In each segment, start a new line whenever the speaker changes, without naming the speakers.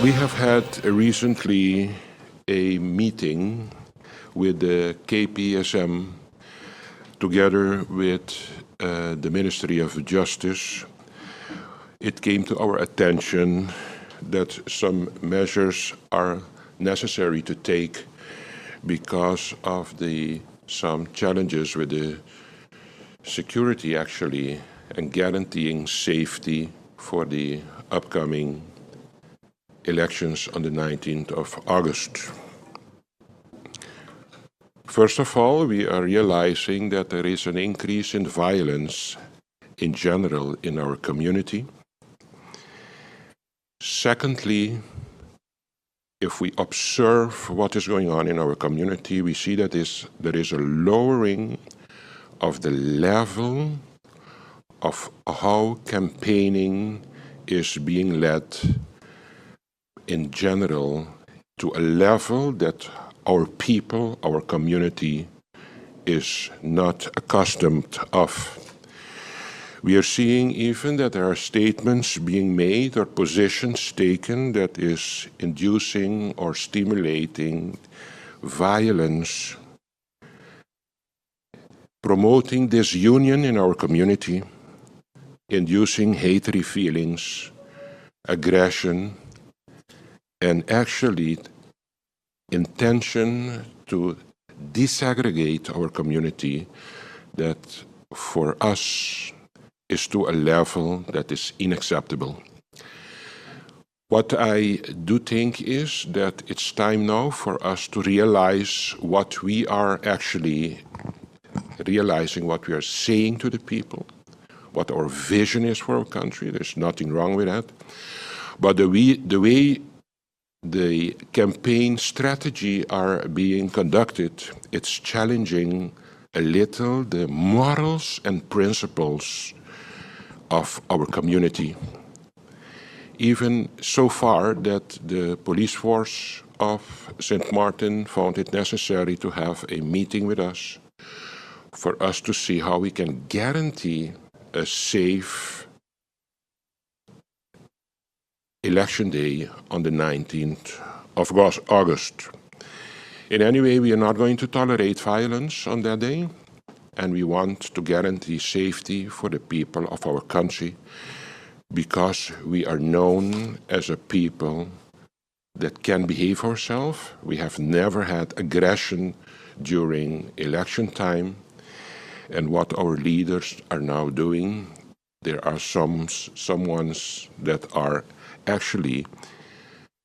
We have had recently a meeting with the KPSM together with the Ministry of Justice. It came to our attention that some measures are necessary to take because of some challenges with the security actually and guaranteeing safety for the upcoming elections on the 19th of August. First of all, we are realizing that there is an increase in violence in general in our community. Secondly, if we observe what is going on in our community, we see that there is a lowering of the level of how campaigning is being led in general to a level that our people, our community, is not accustomed of. We are seeing even that there are statements being made or positions taken that is inducing or stimulating violence, promoting disunion in our community, inducing hatred feelings, aggression, and actually intention to disaggregate our community that for us is to a level that is unacceptable. What I do think is that it's time now for us to realize what we are actually realizing, what we are saying to the people, what our vision is for our country. There's nothing wrong with that. But the way the campaign strategy are being conducted, it's challenging a little the morals and principles of our community. Even so far that the police force of St. Martin found it necessary to have a meeting with us for us to see how we can guarantee a safe election day on the 19th of August. In any way, we are not going to tolerate violence on that day, and we want to guarantee safety for the people of our country because we are known as a people that can behave ourselves. We have never had aggression during election time, and what our leaders are now doing, there are some ones that are actually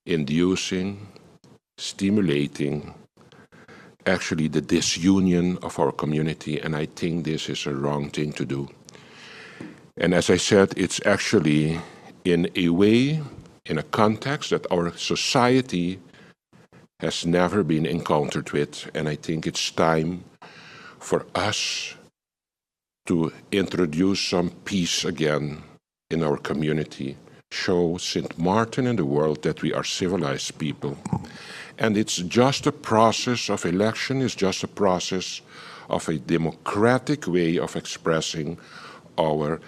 inducing, stimulating, actually the disunion of our community, and I think this is a wrong thing to do. And as I said, it's actually in a way, in a context that our society has never been encountered with, and I think it's time for us to introduce some peace again in our community, show St. Martin and the world that we are civilized people. And it's just a process of election, it's just a process of a democratic way of expressing our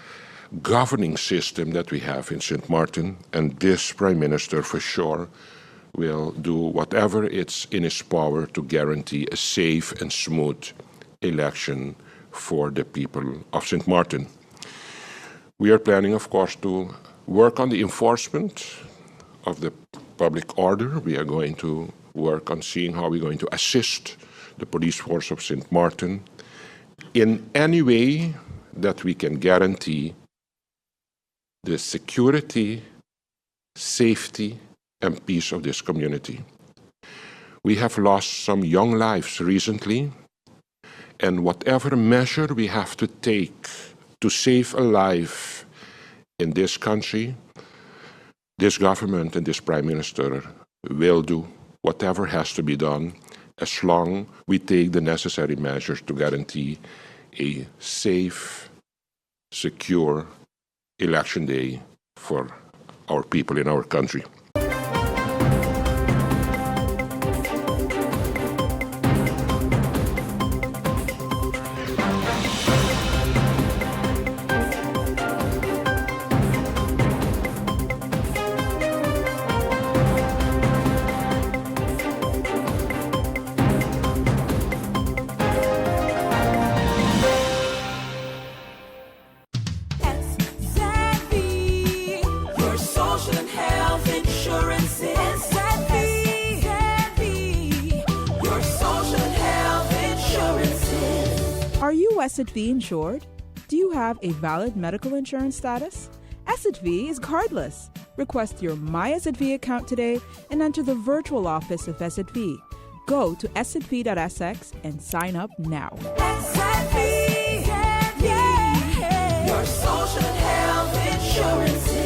governing system that we have in St. Martin. And this Prime Minister for sure will do whatever it's in his power to guarantee a safe and smooth election for the people of St. Martin. We are planning, of course, to work on the enforcement of the public order. We are going to work on seeing how we're going to assist the police force of St. Martin in any way that we can guarantee the security, safety, and peace of this community. We have lost some young lives recently, and whatever measure we have to take to save a life in this country, this government and this Prime Minister will do whatever has to be done as long we take the necessary measures to guarantee a safe, secure election day for our people in our country.
SXV insured? Do you have a valid medical insurance status? SXV is cardless. Request your My SXV account today and enter the virtual office of SXV. Go to sxv.sx and sign up now.
SXV, yeah. Your social health insurances.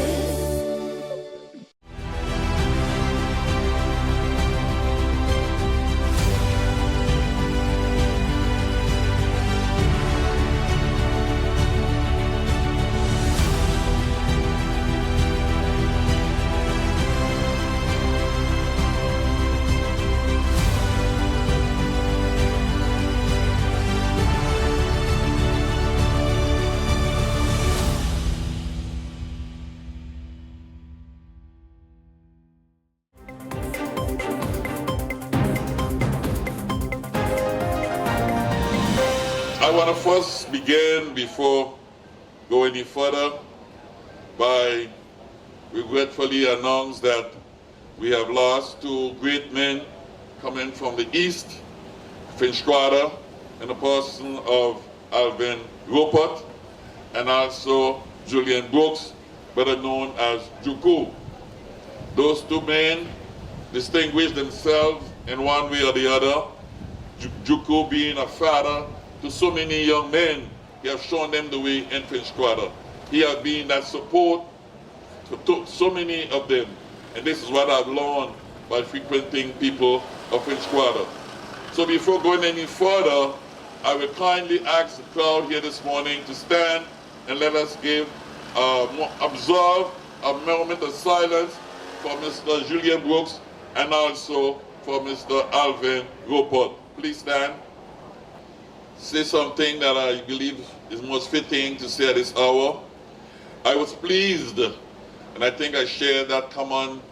I want to first begin, before go any further, by regretfully announce that we have lost two great men coming from the East, Finch Quarter, in the person of Alvin Rupert, and also Julian Brooks, better known as Juku. Those two men distinguished themselves in one way or the other. Juku being a father to so many young men, he has shown them the way in Finch Quarter. He has been that support to so many of them. And this is what I've learned by frequenting people of Finch Quarter. So before going any further, I will kindly ask the crowd here this morning to stand and let us observe a moment of silence for Mr. Julian Brooks and also for Mr. Alvin Rupert. Please stand. Say something that I believe is most fitting to say at this hour. I was pleased, and I think I shared that common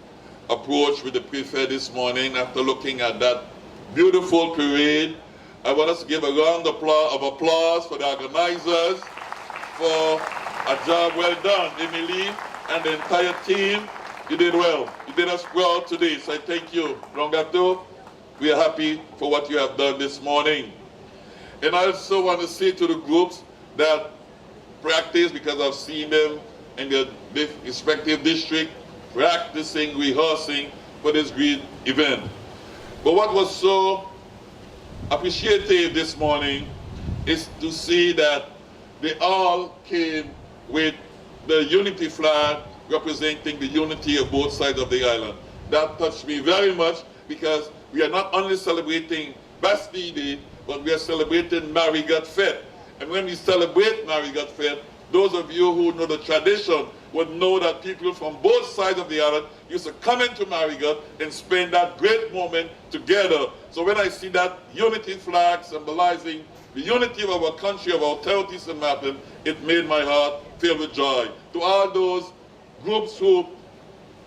approach with the prefect this morning after looking at that beautiful parade. I want us to give a round of applause for the organizers for a job well done. Emily and the entire team, you did well. You did us proud today, so I thank you. Rongato, we are happy for what you have done this morning. And I also want to say to the groups that practice, because I've seen them in their respective district, practicing, rehearsing for this great event. But what was so appreciative this morning is to see that they all came with the unity flag representing the unity of both sides of the island. That touched me very much, because we are not only celebrating Bastille Day, but we are celebrating Marigot Fête. And when we celebrate Marigot Fête, those of you who know the tradition would know that people from both sides of the island used to come into Marigot and spend that great moment together. So when I see that unity flag symbolizing the unity of our country, of our territory, St. Martin, it made my heart fill with joy. To all those groups who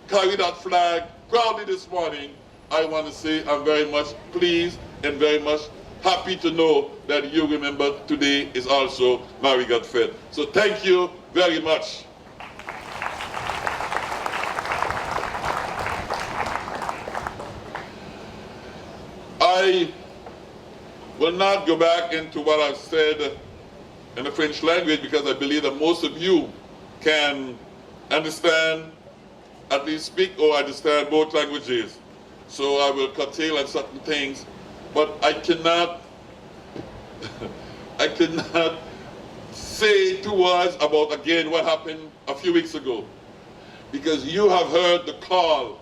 carry that flag proudly this morning, I want to say I'm very much pleased and very much happy to know that you remember today is also Marigot Fête. So thank you very much. I will not go back into what I've said in the French language, because I believe that most of you can understand, at least speak or understand both languages. So I will curtail on certain things. But I cannot say two words about, again, what happened a few weeks ago, because you have heard the call.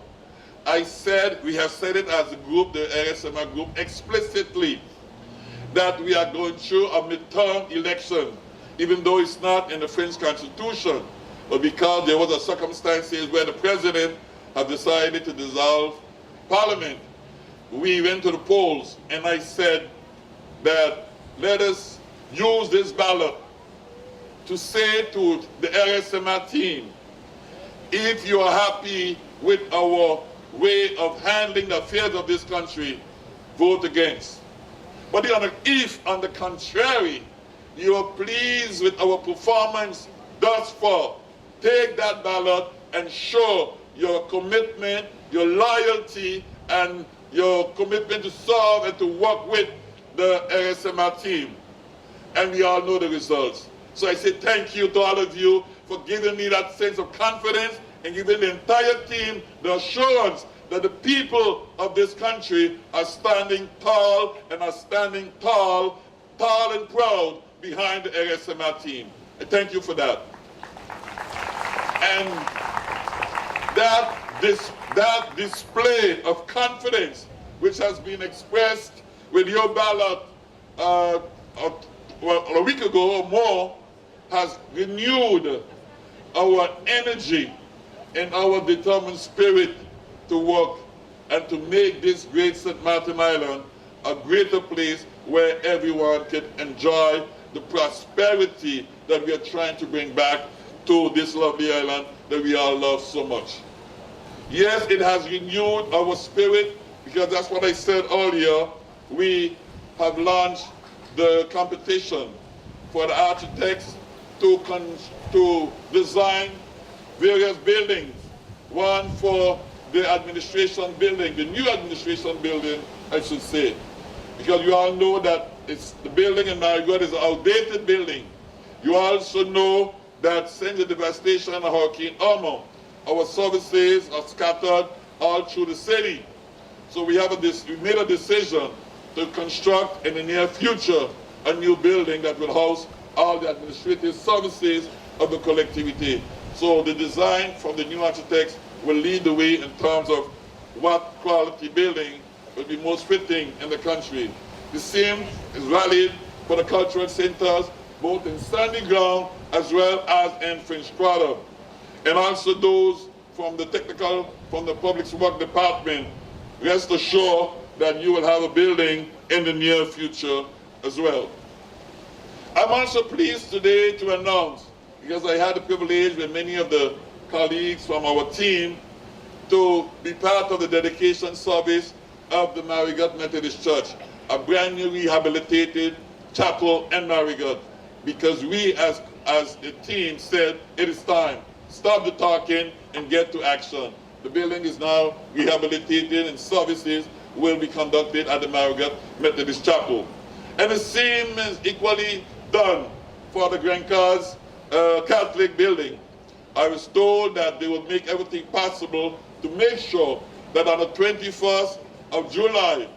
I said, we have said it as a group, the RSMA group, explicitly, that we are going through a midterm election, even though it's not in the French Constitution, but because there was a circumstances where the president had decided to dissolve Parliament. We went to the polls, and I said that let us use this ballot to say to the RSMA team, if you are happy with our way of handling the affairs of this country, vote against. But if, on the contrary, you are pleased with our performance thus far, take that ballot and show your commitment, your loyalty, and your commitment to serve and to work with the RSMA team. and we all know the results. So I say thank you to all of you for giving me that sense of confidence and giving the entire team the assurance that the people of this country are standing tall and are standing tall and proud behind the LSMR team. I thank you for that. And that display of confidence which has been expressed with your ballot a week ago or more has renewed our energy and our determined spirit to work and to make this great St. Martin Island a greater place where everyone can enjoy the prosperity that we are trying to bring back to this lovely island that we all love so much. Yes, it has renewed our spirit, because that's what I said earlier. We have launched the competition for the architects to design various buildings. One for the administration building, the new administration building, I should say. Because you all know that the building in Marigot is an outdated building. You also know that since the devastation of Hurricane Irma, our services are scattered all through the city. So we made a decision to construct in the near future a new building that will house all the administrative services of the collectivity. So the design from the new architects will lead the way in terms of what quality building will be most fitting in the country. The same is valid for the cultural centers, both in Standing Ground as well as in French Quarter. And also those from the Public Works Department, rest assured that you will have a building in the near future as well. I'm also pleased today to announce, because I had the privilege with many of the colleagues from our team to be part of the dedication service of the Marigot Methodist Church, a brand new rehabilitated chapel in Marigot, because we as a team said it is time. Stop the talking and get to action. The building is now rehabilitated and services will be conducted at the Marigot Methodist Chapel. And the same is equally done for the Grand Cause Catholic building. I was told that they will make everything possible to make sure that on the 21st of July,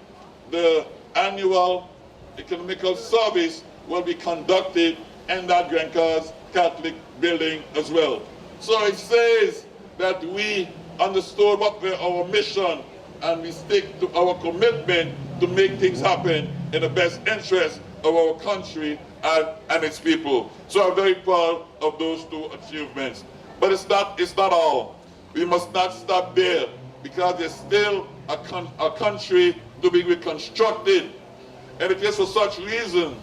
the annual economical service will be conducted in that Grand Cause Catholic building as well. So it says that we understood what were our mission and we stick to our commitment to make things happen in the best interest of our country and its people. So I'm very proud of those two achievements. But it's not all. We must not stop there, because there's still a country to be reconstructed. And it is for such reason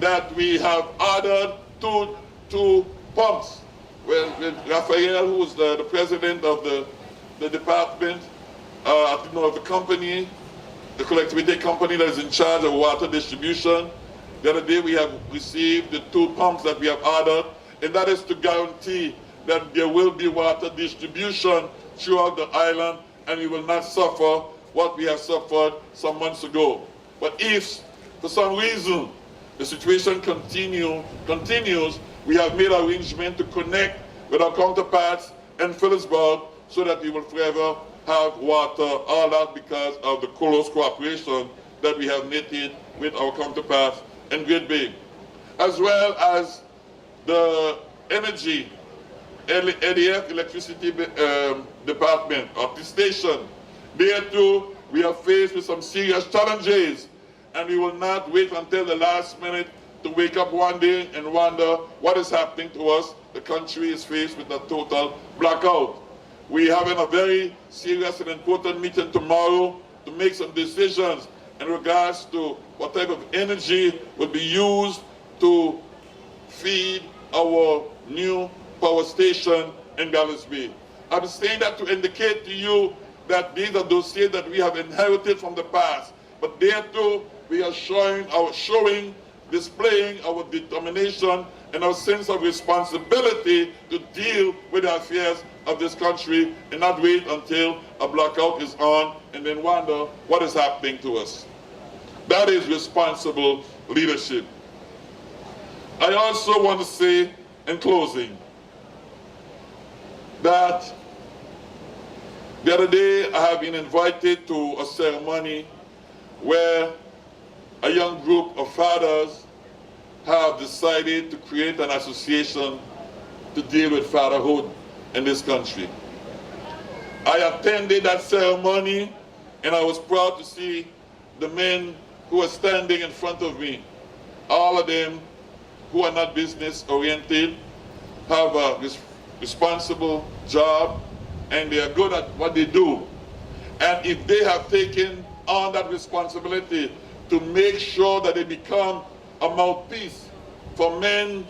that we have ordered two pumps. With Raphael, who is the president of the department, of the company, the collectivity company that is in charge of water distribution. The other day we have received the 2 pumps that we have ordered, and that is to guarantee that there will be water distribution throughout the island, and we will not suffer what we have suffered some months ago. But if, for some reason, the situation continues, we have made arrangements to connect with our counterparts in Phillipsburg so that we will forever have water, all that because of the close cooperation that we have knitted with our counterparts in Great Bay. As well as the energy, EDF Electricity Department of the station. There too, we are faced with some serious challenges, and we will not wait until the last minute to wake up one day and wonder what is happening to us. The country is faced with a total blackout. We're having a very serious and important meeting tomorrow to make some decisions in regards to what type of energy will be used to feed our new power station in Gallows Bay. I'm saying that to indicate to you that these are dossiers that we have inherited from the past, but there too we are displaying our determination and our sense of responsibility to deal with the affairs of this country and not wait until a blackout is on and then wonder what is happening to us. That is responsible leadership. I also want to say in closing that the other day I have been invited to a ceremony where a young group of fathers have decided to create an association to deal with fatherhood in this country. I attended that ceremony and I was proud to see the men who were standing in front of me. All of them who are not business oriented, have a responsible job, and they are good at what they do. And if they have taken on that responsibility to make sure that they become a mouthpiece for men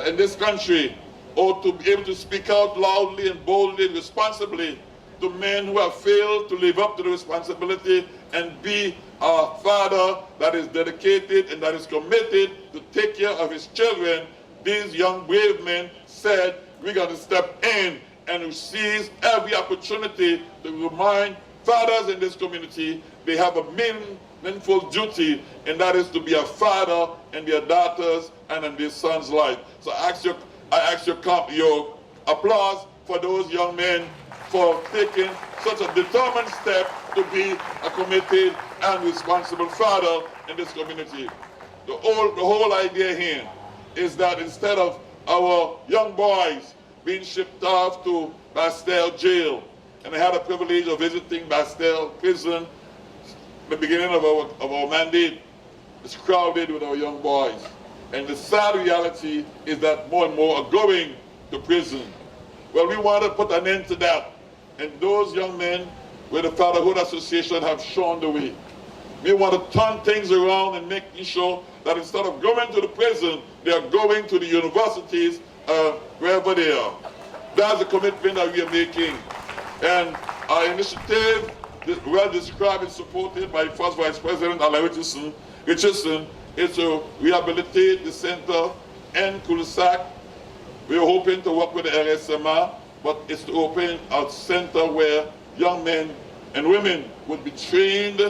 in this country, or to be able to speak out loudly and boldly and responsibly to men who have failed to live up to the responsibility and be a father that is dedicated and that is committed to take care of his children, these young brave men said, we're going to step in and seize every opportunity to remind fathers in this community they have a meaningful duty, and that is to be a father in their daughters and in their sons' life. So I ask your applause for those young men for taking such a determined step to be a committed and responsible father in this community. The whole idea here is that instead of our young boys being shipped off to Bastille jail, and I had the privilege of visiting Bastille prison the beginning of our mandate, is crowded with our young boys. And the sad reality is that more and more are going to prison. Well, we want to put an end to that. And those young men with the Fatherhood Association have shown the way. We want to turn things around and making sure that instead of going to the prison, they are going to the universities wherever they are. That's the commitment that we are making. And our initiative, well described and supported by First Vice President Alain Richardson, is to rehabilitate the center in Cul-de-sac. We are hoping to work with the RSMA, but it's to open a center where young men and women would be trained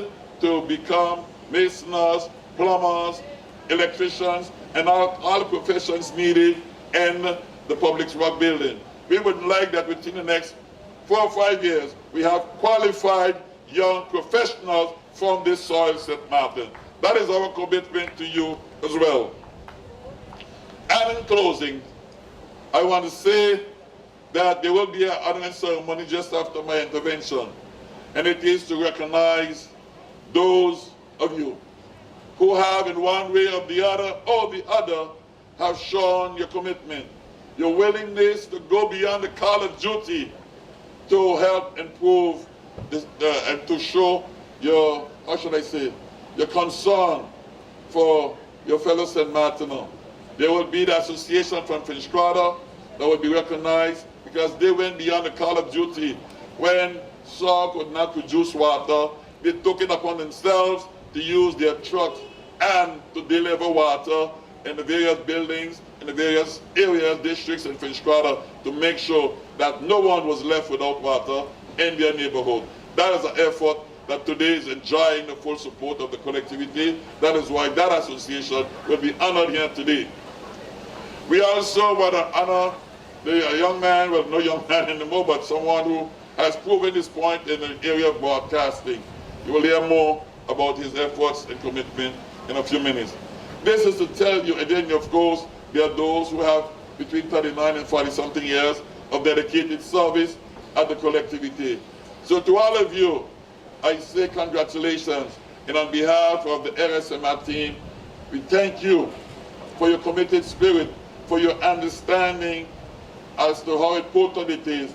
to become masons, plumbers, electricians, and all the professions needed in the public work building. We would like that within the next 4 or 5 years, we have qualified young professionals from this soil, St. Martin. That is our commitment to you as well. And in closing, I want to say that there will be an honoring ceremony just after my intervention, and it is to recognize those of you who have in one way or the other have shown your commitment, your willingness to go beyond the call of duty to help improve this, and to show your, how should I say, your concern for your fellow St. Martiner. There will be the association from Finch Quarter that will be recognized because they went beyond the call of duty. When SAW could not produce water, they took it upon themselves to use their trucks and to deliver water in the various buildings, in the various areas, districts in Finch Quarter to make sure that no one was left without water in their neighborhood. That is an effort that today is enjoying the full support of the collectivity. That is why that association will be honored here today. We also want to honor the young man, well, no young man anymore, but someone who has proven his point in the area of broadcasting. You will hear more about his efforts and commitment in a few minutes. This is to tell you, and then of course, there are those who have between 39 and 40-something years of dedicated service at the collectivity. So to all of you, I say congratulations, and on behalf of the RSMA team, we thank you for your committed spirit, for your understanding as to how important it is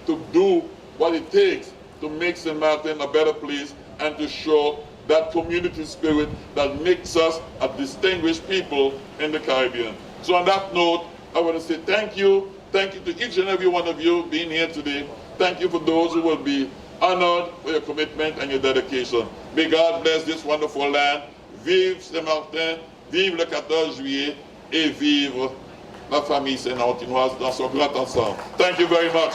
to do what it takes to make St. Martin a better place and to show that community spirit that makes us a distinguished people in the Caribbean. So on that note, I want to say thank you. Thank you to each and every one of you being here today. Thank you for those who will be honored for your commitment and your dedication. May God bless this wonderful land. Vive Saint-Martin, vive le 14 juillet, et vive la famille saint-martinoise dans son grand ensemble. Thank you very much.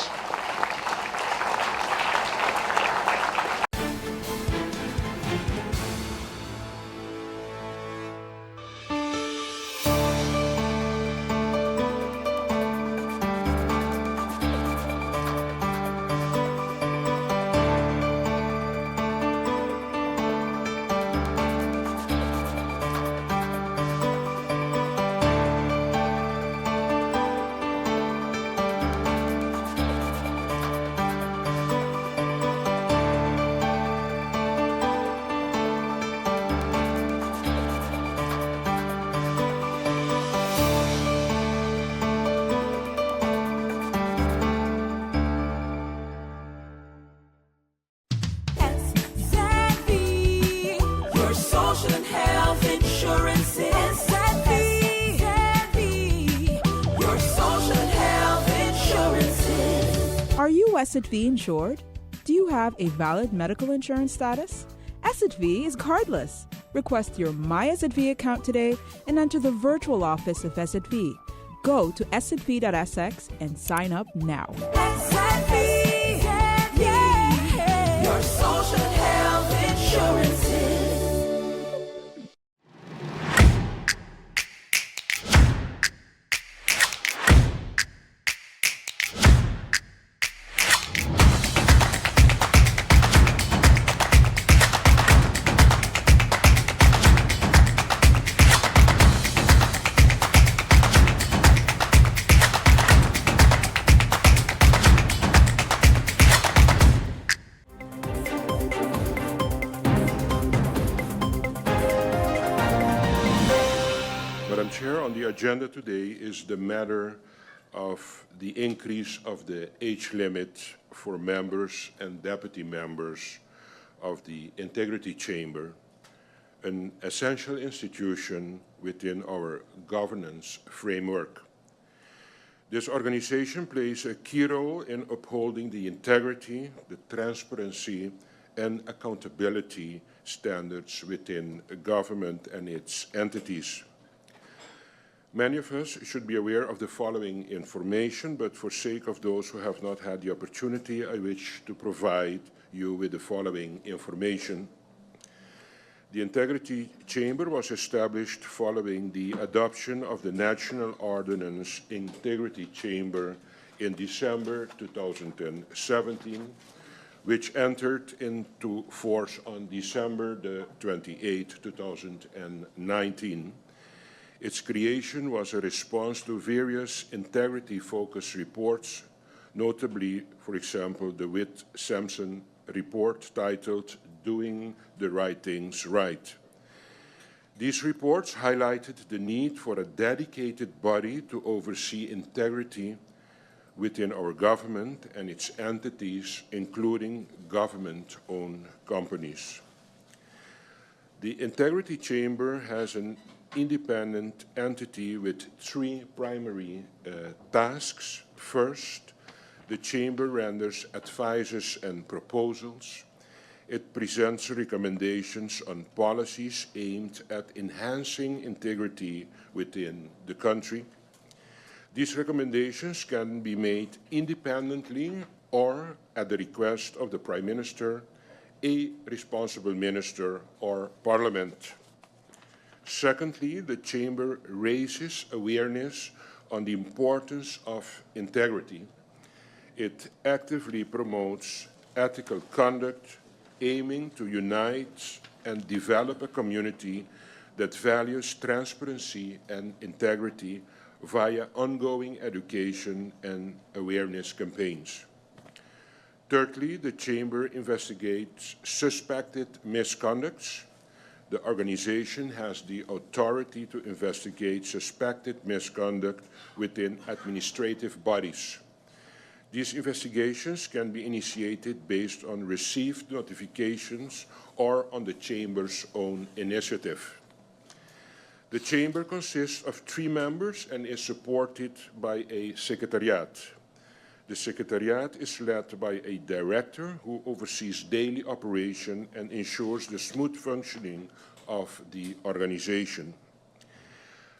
Are you SXV insured? Do you have a valid medical insurance status? SXV is cardless. Request your MySXV account today and enter the virtual office of SXV. Go to sxv.sx and sign up now.
SXV, yeah, your social health insurances.
Madam Chair, on the agenda today is the matter of the increase of the age limit for members and deputy members of the Integrity Chamber, an essential institution within our governance framework. This organization plays a key role in upholding the integrity, the transparency, and accountability standards within government and its entities. Many of us should be aware of the following information, but for sake of those who have not had the opportunity, I wish to provide you with the following information. The Integrity Chamber was established following the adoption of the National Ordinance Integrity Chamber in December 2017, which entered into force on December the 28th, 2019. Its creation was a response to various integrity-focused reports, notably, for example, the Witt-Sampson report titled Doing the Right Things Right. These reports highlighted the need for a dedicated body to oversee integrity within our government and its entities, including government-owned companies. The Integrity Chamber has an independent entity with three primary tasks. First, the Chamber renders advices and proposals. It presents recommendations on policies aimed at enhancing integrity within the country. These recommendations can be made independently or at the request of the Prime Minister, a responsible minister, or Parliament. Secondly, the Chamber raises awareness on the importance of integrity. It actively promotes ethical conduct, aiming to unite and develop a community that values transparency and integrity via ongoing education and awareness campaigns. Thirdly, the Chamber investigates suspected misconducts. The organization has the authority to investigate suspected misconduct within administrative bodies. These investigations can be initiated based on received notifications or on the Chamber's own initiative. The Chamber consists of 3 members and is supported by a secretariat. The secretariat is led by a director who oversees daily operation and ensures the smooth functioning of the organization.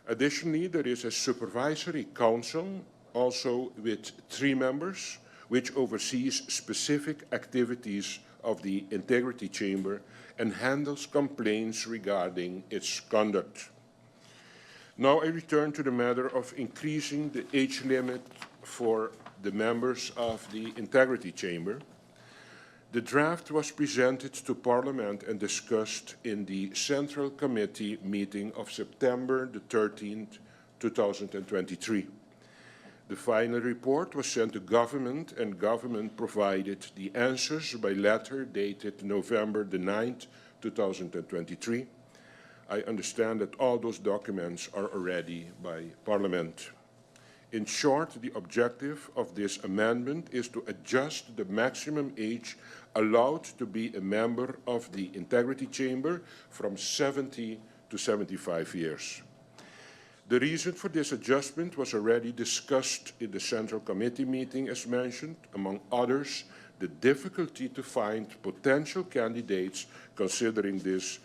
Additionally, there is a supervisory council, also with 3 members, which oversees specific activities of the Integrity Chamber and handles complaints regarding its conduct. Now I return to the matter of increasing the age limit for the members of the Integrity Chamber. The draft was presented to Parliament and discussed in the Central Committee meeting of September the 13th, 2023. The final report was sent to Government, and Government provided the answers by letter dated November the 9th, 2023. I understand that all those documents are already by Parliament. In short, the objective of this amendment is to adjust the maximum age allowed to be a member of the Integrity Chamber from 70 to 75 years. The reason for this adjustment was already discussed in the Central Committee meeting, as mentioned, among others, the difficulty to find potential candidates considering this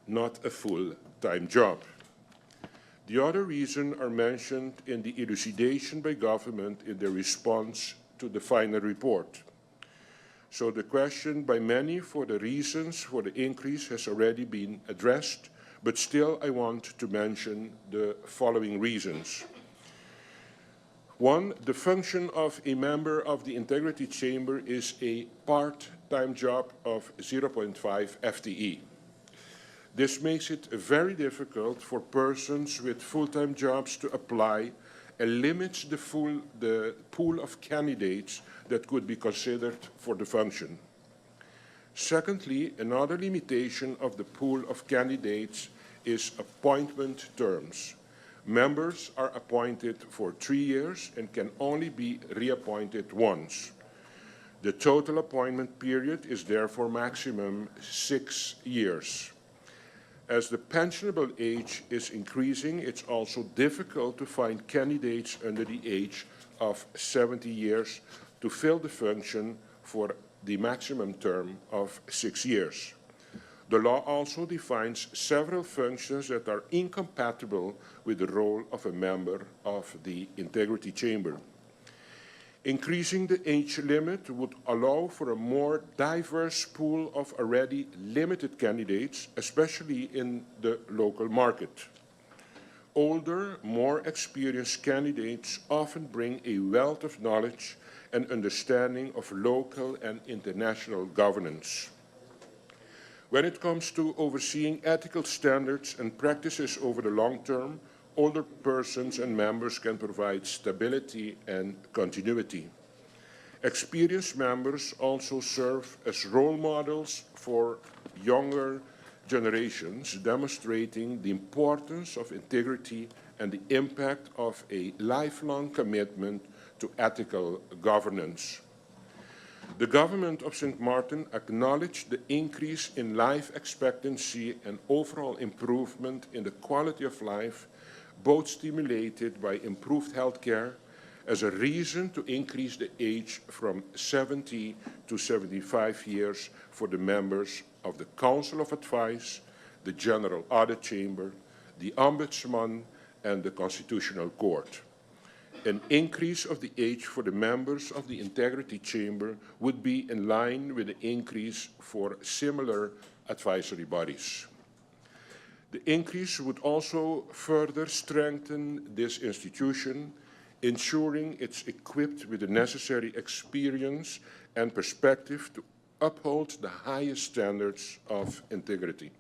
not a full-time job. The other reasons are mentioned in the elucidation by government in their response to the final report. So the question by many for the reasons for the increase has already been addressed, but still I want to mention the following reasons. One, the function of a member of the Integrity Chamber is a part-time job of 0.5 FTE. This makes it very difficult for persons with full-time jobs to apply and limits the pool of candidates that could be considered for the function. Secondly, another limitation of the pool of candidates is appointment terms. Members are appointed for 3 years and can only be reappointed once. The total appointment period is therefore maximum 6 years. As the pensionable age is increasing, it's also difficult to find candidates under the age of 70 years to fill the function for the maximum term of 6 years. The law also defines several functions that are incompatible with the role of a member of the Integrity Chamber. Increasing the age limit would allow for a more diverse pool of already limited candidates, especially in the local market. Older, more experienced candidates often bring a wealth of knowledge and understanding of local and international governance. When it comes to overseeing ethical standards and practices over the long term, older persons and members can provide stability and continuity. Experienced members also serve as role models for younger generations, demonstrating the importance of integrity and the impact of a lifelong commitment to ethical governance. The government of St. Martin acknowledged the increase in life expectancy and overall improvement in the quality of life, both stimulated by improved health care, as a reason to increase the age from 70 to 75 years for the members of the Council of Advice, the General Audit Chamber, the Ombudsman, and the Constitutional Court. An increase of the age for the members of the Integrity Chamber would be in line with the increase for similar advisory bodies. The increase would also further strengthen this institution, ensuring it's equipped with the necessary experience and perspective to uphold the highest standards of integrity.